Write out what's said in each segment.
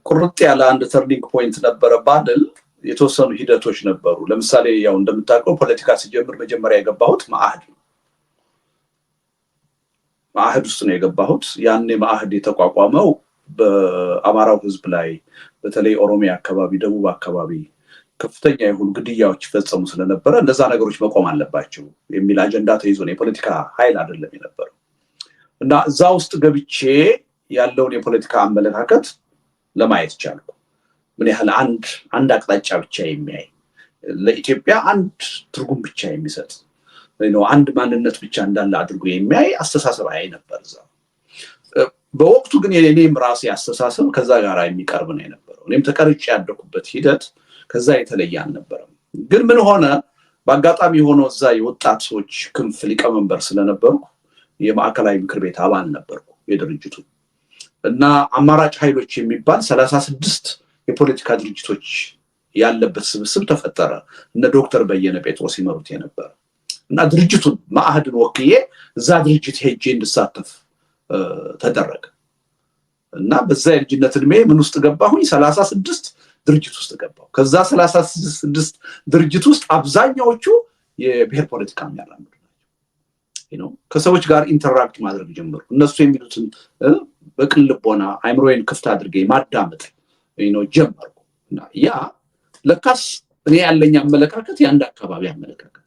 ቁርጥ ያለ አንድ ተርኒንግ ፖይንት ነበረ ባድል የተወሰኑ ሂደቶች ነበሩ። ለምሳሌ ያው እንደምታውቀው ፖለቲካ ሲጀምር መጀመሪያ የገባሁት ማዕህድ ውስጥ ነው የገባሁት። ያኔ ማዕህድ የተቋቋመው በአማራው ህዝብ ላይ በተለይ ኦሮሚያ አካባቢ፣ ደቡብ አካባቢ ከፍተኛ የሆኑ ግድያዎች ይፈጸሙ ስለነበረ እነዛ ነገሮች መቆም አለባቸው የሚል አጀንዳ ተይዞ ነው። የፖለቲካ ኃይል አይደለም የነበረው እና እዛ ውስጥ ገብቼ ያለውን የፖለቲካ አመለካከት ለማየት ቻልኩ። ምን ያህል አንድ አቅጣጫ ብቻ የሚያይ ለኢትዮጵያ አንድ ትርጉም ብቻ የሚሰጥ አንድ ማንነት ብቻ እንዳለ አድርጎ የሚያይ አስተሳሰብ አይ ነበር እዛ። በወቅቱ ግን የኔም ራሴ አስተሳሰብ ከዛ ጋር የሚቀርብ ነው የነበረው። እኔም ተቀርጬ ያደኩበት ሂደት ከዛ የተለየ አልነበረም። ግን ምን ሆነ፣ በአጋጣሚ ሆኖ እዛ የወጣት ሰዎች ክንፍ ሊቀመንበር ስለነበርኩ የማዕከላዊ ምክር ቤት አባል ነበርኩ የድርጅቱ እና አማራጭ ኃይሎች የሚባል 36 የፖለቲካ ድርጅቶች ያለበት ስብስብ ተፈጠረ። እነ ዶክተር በየነ ጴጥሮስ ይመሩት የነበረ እና ድርጅቱን ማዕህድን ወክዬ እዛ ድርጅት ሄጄ እንድሳተፍ ተደረገ እና በዛ የልጅነት እድሜ ምን ውስጥ ገባሁኝ? 36 ድርጅት ውስጥ ገባሁ። ከዛ 36 ድርጅት ውስጥ አብዛኛዎቹ የብሔር ፖለቲካ የሚያራምዱ ናቸው። ከሰዎች ጋር ኢንተራክት ማድረግ ጀመርኩ። እነሱ የሚሉትን በቅን ልቦና አይምሮዬን ክፍት አድርጌ ማዳመጥ ጀመርኩ እና ያ ለካስ እኔ ያለኝ አመለካከት የአንድ አካባቢ አመለካከት፣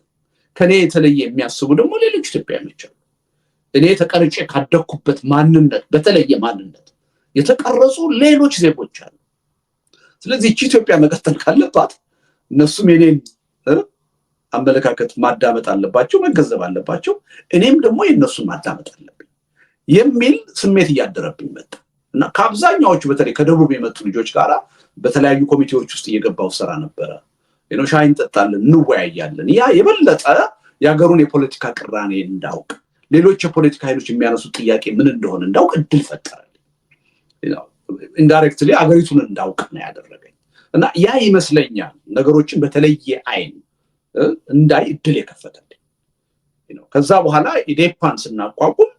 ከኔ የተለየ የሚያስቡ ደግሞ ሌሎች ኢትዮጵያውያኖች አሉ። እኔ ተቀርጬ ካደኩበት ማንነት በተለየ ማንነት የተቀረጹ ሌሎች ዜጎች አሉ። ስለዚህ እቺ ኢትዮጵያ መቀጠል ካለባት እነሱም የኔን አመለካከት ማዳመጥ አለባቸው፣ መገንዘብ አለባቸው። እኔም ደግሞ የነሱን ማዳመጥ አለብኝ የሚል ስሜት እያደረብኝ መጣ እና ከአብዛኛዎቹ በተለይ ከደቡብ የመጡ ልጆች ጋር በተለያዩ ኮሚቴዎች ውስጥ እየገባው ስራ ነበረ። ሻይ እንጠጣለን፣ እንወያያለን። ያ የበለጠ የሀገሩን የፖለቲካ ቅራኔ እንዳውቅ፣ ሌሎች የፖለቲካ ኃይሎች የሚያነሱት ጥያቄ ምን እንደሆነ እንዳውቅ እድል ፈጠረልኝ። ኢንዳይሬክትሊ አገሪቱን እንዳውቅ ነው ያደረገኝ እና ያ ይመስለኛል ነገሮችን በተለየ አይን እንዳይ እድል የከፈተልኝ። ከዛ በኋላ ኢዴፓን ስናቋቁም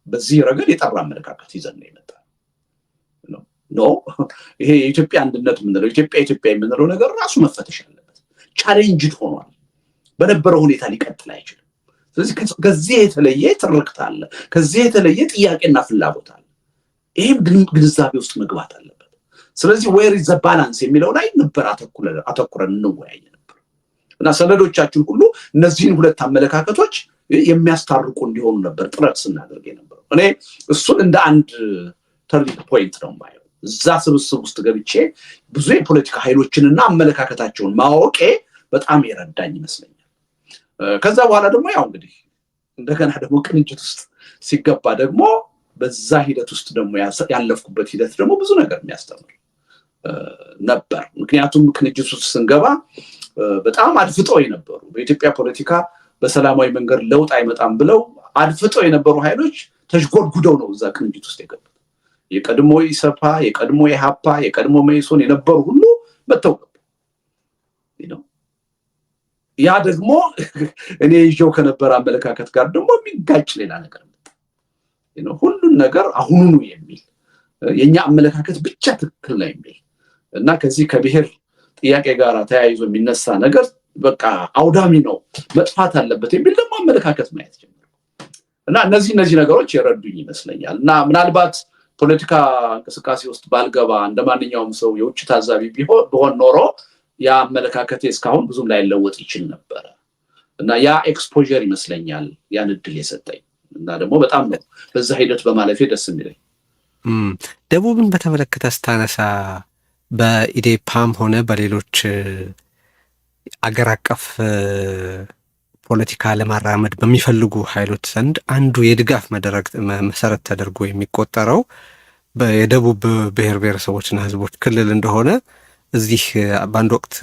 በዚህ ረገድ የጠራ አመለካከት ይዘን ነው የመጣ ነው። ይሄ የኢትዮጵያ አንድነት የምንለው ኢትዮጵያ የምንለው ነገር ራሱ መፈተሽ አለበት። ቻሌንጅድ ሆኗል። በነበረው ሁኔታ ሊቀጥል አይችልም። ስለዚህ ከዚህ የተለየ ትርክት አለ፣ ከዚህ የተለየ ጥያቄና ፍላጎት አለ። ይህም ግንዛቤ ውስጥ መግባት አለበት። ስለዚህ ዌር ኢዝ ዘ ባላንስ የሚለው ላይ ነበር አተኩረን እንወያይ ነበር እና ሰነዶቻችን ሁሉ እነዚህን ሁለት አመለካከቶች የሚያስታርቁ እንዲሆኑ ነበር ጥረት ስናደርግ የነበረው። እኔ እሱን እንደ አንድ ተርኒንግ ፖይንት ነው የማየው። እዛ ስብስብ ውስጥ ገብቼ ብዙ የፖለቲካ ኃይሎችንና አመለካከታቸውን ማወቄ በጣም የረዳኝ ይመስለኛል። ከዛ በኋላ ደግሞ ያው እንግዲህ እንደገና ደግሞ ቅንጅት ውስጥ ሲገባ ደግሞ በዛ ሂደት ውስጥ ደግሞ ያለፍኩበት ሂደት ደግሞ ብዙ ነገር የሚያስተምር ነበር። ምክንያቱም ቅንጅት ውስጥ ስንገባ በጣም አድፍጠው የነበሩ በኢትዮጵያ ፖለቲካ በሰላማዊ መንገድ ለውጥ አይመጣም ብለው አድፍጠው የነበሩ ኃይሎች ተሽጎድጉደው ነው እዛ ቅንጅት ውስጥ የገቡት። የቀድሞ ኢሰፓ፣ የቀድሞ ኢሃፓ፣ የቀድሞ መኢሶን የነበሩ ሁሉ መተው ገቡ። ያ ደግሞ እኔ ይዤው ከነበረ አመለካከት ጋር ደግሞ የሚጋጭ ሌላ ነገር መጣ። ሁሉን ነገር አሁኑኑ የሚል የኛ አመለካከት ብቻ ትክክል ነው የሚል እና ከዚህ ከብሔር ጥያቄ ጋር ተያይዞ የሚነሳ ነገር በቃ አውዳሚ ነው፣ መጥፋት አለበት የሚል ደግሞ አመለካከት ማየት ጀመርኩ እና እነዚህ ነገሮች የረዱኝ ይመስለኛል። እና ምናልባት ፖለቲካ እንቅስቃሴ ውስጥ ባልገባ እንደማንኛውም ሰው የውጭ ታዛቢ ቢሆን ኖሮ ያ አመለካከቴ እስካሁን ብዙም ላይለወጥ ይችል ነበረ እና ያ ኤክስፖዠር ይመስለኛል ያን እድል የሰጠኝ እና ደግሞ በጣም ነው በዛ ሂደት በማለፌ ደስ የሚለኝ። ደቡብን በተመለከተ ስታነሳ በኢዴፓም ሆነ በሌሎች አገር አቀፍ ፖለቲካ ለማራመድ በሚፈልጉ ኃይሎች ዘንድ አንዱ የድጋፍ መሰረት ተደርጎ የሚቆጠረው የደቡብ ብሔር ብሔረሰቦችና ሕዝቦች ክልል እንደሆነ እዚህ በአንድ ወቅት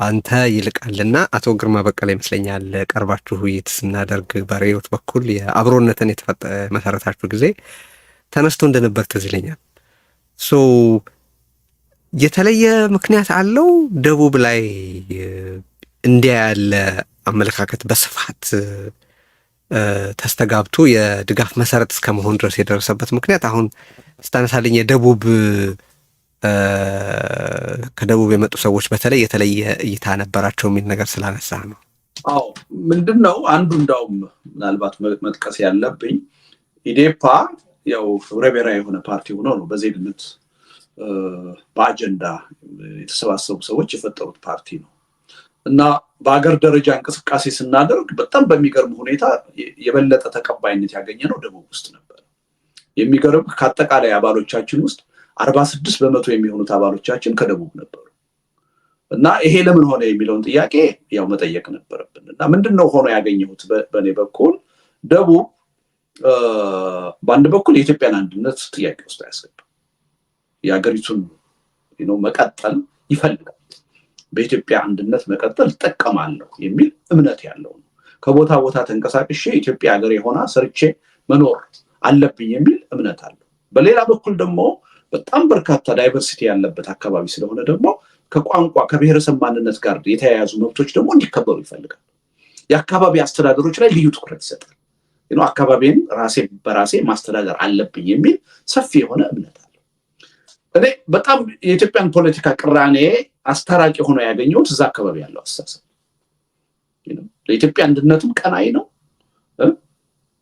አንተ ይልቃልና አቶ ግርማ በቀለ ይመስለኛል ቀርባችሁ ውይይት ስናደርግ በሬዮት በኩል የአብሮነትን መሰረታችሁ ጊዜ ተነስቶ እንደነበር ትዝ ይለኛል። የተለየ ምክንያት አለው ደቡብ ላይ እንዲያ ያለ አመለካከት በስፋት ተስተጋብቶ የድጋፍ መሰረት እስከመሆን ድረስ የደረሰበት ምክንያት? አሁን ስታነሳልኝ የደቡብ ከደቡብ የመጡ ሰዎች በተለይ የተለየ እይታ ነበራቸው የሚል ነገር ስላነሳ ነው። አዎ ምንድነው አንዱ እንዳውም ምናልባት መጥቀስ ያለብኝ ኢዴፓ ያው ህብረ ብሔራዊ የሆነ ፓርቲ ሆኖ ነው በዜግነት በአጀንዳ የተሰባሰቡ ሰዎች የፈጠሩት ፓርቲ ነው እና በአገር ደረጃ እንቅስቃሴ ስናደርግ በጣም በሚገርም ሁኔታ የበለጠ ተቀባይነት ያገኘ ነው ደቡብ ውስጥ ነበር። የሚገርም ከአጠቃላይ አባሎቻችን ውስጥ 46% የሚሆኑት አባሎቻችን ከደቡብ ነበሩ እና ይሄ ለምን ሆነ የሚለውን ጥያቄ ያው መጠየቅ ነበረብን እና ምንድነው ሆኖ ያገኘሁት በእኔ በኩል ደቡብ በአንድ በኩል የኢትዮጵያን አንድነት ጥያቄ ውስጥ ያስገባ የሀገሪቱን መቀጠል ይፈልጋል። በኢትዮጵያ አንድነት መቀጠል እጠቀማለሁ የሚል እምነት ያለው ነው። ከቦታ ቦታ ተንቀሳቅሼ ኢትዮጵያ ሀገር የሆነ ሰርቼ መኖር አለብኝ የሚል እምነት አለው። በሌላ በኩል ደግሞ በጣም በርካታ ዳይቨርሲቲ ያለበት አካባቢ ስለሆነ ደግሞ ከቋንቋ ከብሔረሰብ ማንነት ጋር የተያያዙ መብቶች ደግሞ እንዲከበሩ ይፈልጋል። የአካባቢ አስተዳደሮች ላይ ልዩ ትኩረት ይሰጣል። አካባቢን ራሴ በራሴ ማስተዳደር አለብኝ የሚል ሰፊ የሆነ እምነት አለ። እኔ በጣም የኢትዮጵያን ፖለቲካ ቅራኔ አስታራቂ ሆኖ ያገኘሁት እዛ አካባቢ ያለው አስተሳሰብ ለኢትዮጵያ አንድነትም ቀናይ ነው።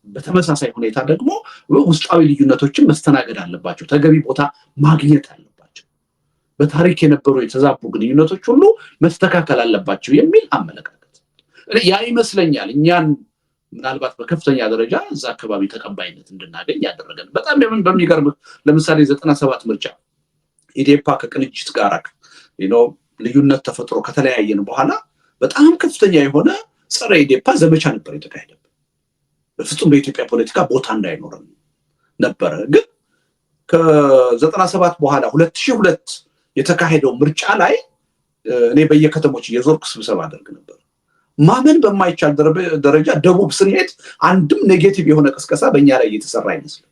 በተመሳሳይ ሁኔታ ደግሞ ውስጣዊ ልዩነቶችን መስተናገድ አለባቸው፣ ተገቢ ቦታ ማግኘት አለባቸው፣ በታሪክ የነበሩ የተዛቡ ግንኙነቶች ሁሉ መስተካከል አለባቸው የሚል አመለካከት ያ ይመስለኛል እኛን ምናልባት በከፍተኛ ደረጃ እዛ አካባቢ ተቀባይነት እንድናገኝ ያደረገን። በጣም በሚገርም ለምሳሌ 97 ምርጫ ኢዴፓ ከቅንጅት ጋር ልዩነት ተፈጥሮ ከተለያየን በኋላ በጣም ከፍተኛ የሆነ ጸረ ኢዴፓ ዘመቻ ነበር የተካሄደበት። በፍጹም በኢትዮጵያ ፖለቲካ ቦታ እንዳይኖረን ነበረ። ግን ከ97 በኋላ 2002 የተካሄደው ምርጫ ላይ እኔ በየከተሞች እየዞርኩ ስብሰባ አደርግ ነበር። ማመን በማይቻል ደረጃ ደቡብ ስንሄድ አንድም ኔጌቲቭ የሆነ ቅስቀሳ በእኛ ላይ እየተሰራ አይመስልም።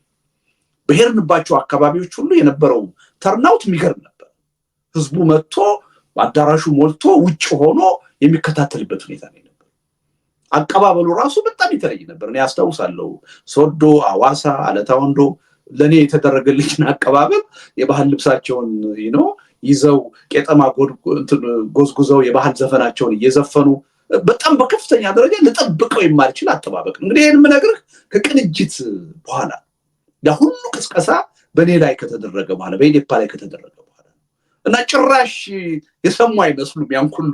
በሄድንባቸው አካባቢዎች ሁሉ የነበረው ተርናውት የሚገርም ነበር። ህዝቡ መጥቶ አዳራሹ ሞልቶ ውጭ ሆኖ የሚከታተልበት ሁኔታ ነው ነበር። አቀባበሉ ራሱ በጣም የተለየ ነበር። እኔ አስታውሳለሁ ሶዶ፣ አዋሳ፣ አለታ ወንዶ ለእኔ የተደረገልኝን አቀባበል የባህል ልብሳቸውን ይዘው ቄጠማ ጎዝጉዘው የባህል ዘፈናቸውን እየዘፈኑ በጣም በከፍተኛ ደረጃ ልጠብቀው የማልችል አጠባበቅ። እንግዲህ ይህን የምነግርህ ከቅንጅት በኋላ ያ ሁሉ ቅስቀሳ በእኔ ላይ ከተደረገ በኋላ በኢዴፓ ላይ ከተደረገ በኋላ እና ጭራሽ የሰሙ አይመስሉም ያን ሁሉ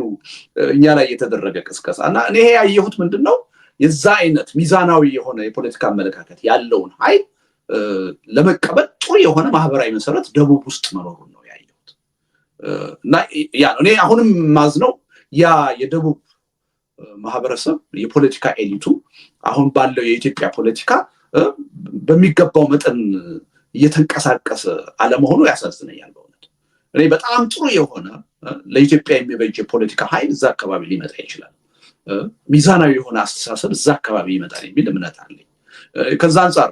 እኛ ላይ የተደረገ ቅስቀሳ እና እኔ ያየሁት ምንድነው የዛ አይነት ሚዛናዊ የሆነ የፖለቲካ አመለካከት ያለውን ኃይል ለመቀበል ጥሩ የሆነ ማህበራዊ መሰረት ደቡብ ውስጥ መኖሩን ነው ያየሁት እና ያ እኔ አሁንም ማዝነው ያ የደቡብ ማህበረሰብ የፖለቲካ ኤሊቱ አሁን ባለው የኢትዮጵያ ፖለቲካ በሚገባው መጠን እየተንቀሳቀሰ አለመሆኑ ያሳዝነኛል በእውነት። እኔ በጣም ጥሩ የሆነ ለኢትዮጵያ የሚበጅ የፖለቲካ ኃይል እዛ አካባቢ ሊመጣ ይችላል፣ ሚዛናዊ የሆነ አስተሳሰብ እዛ አካባቢ ይመጣል የሚል እምነት አለኝ። ከዛ አንጻር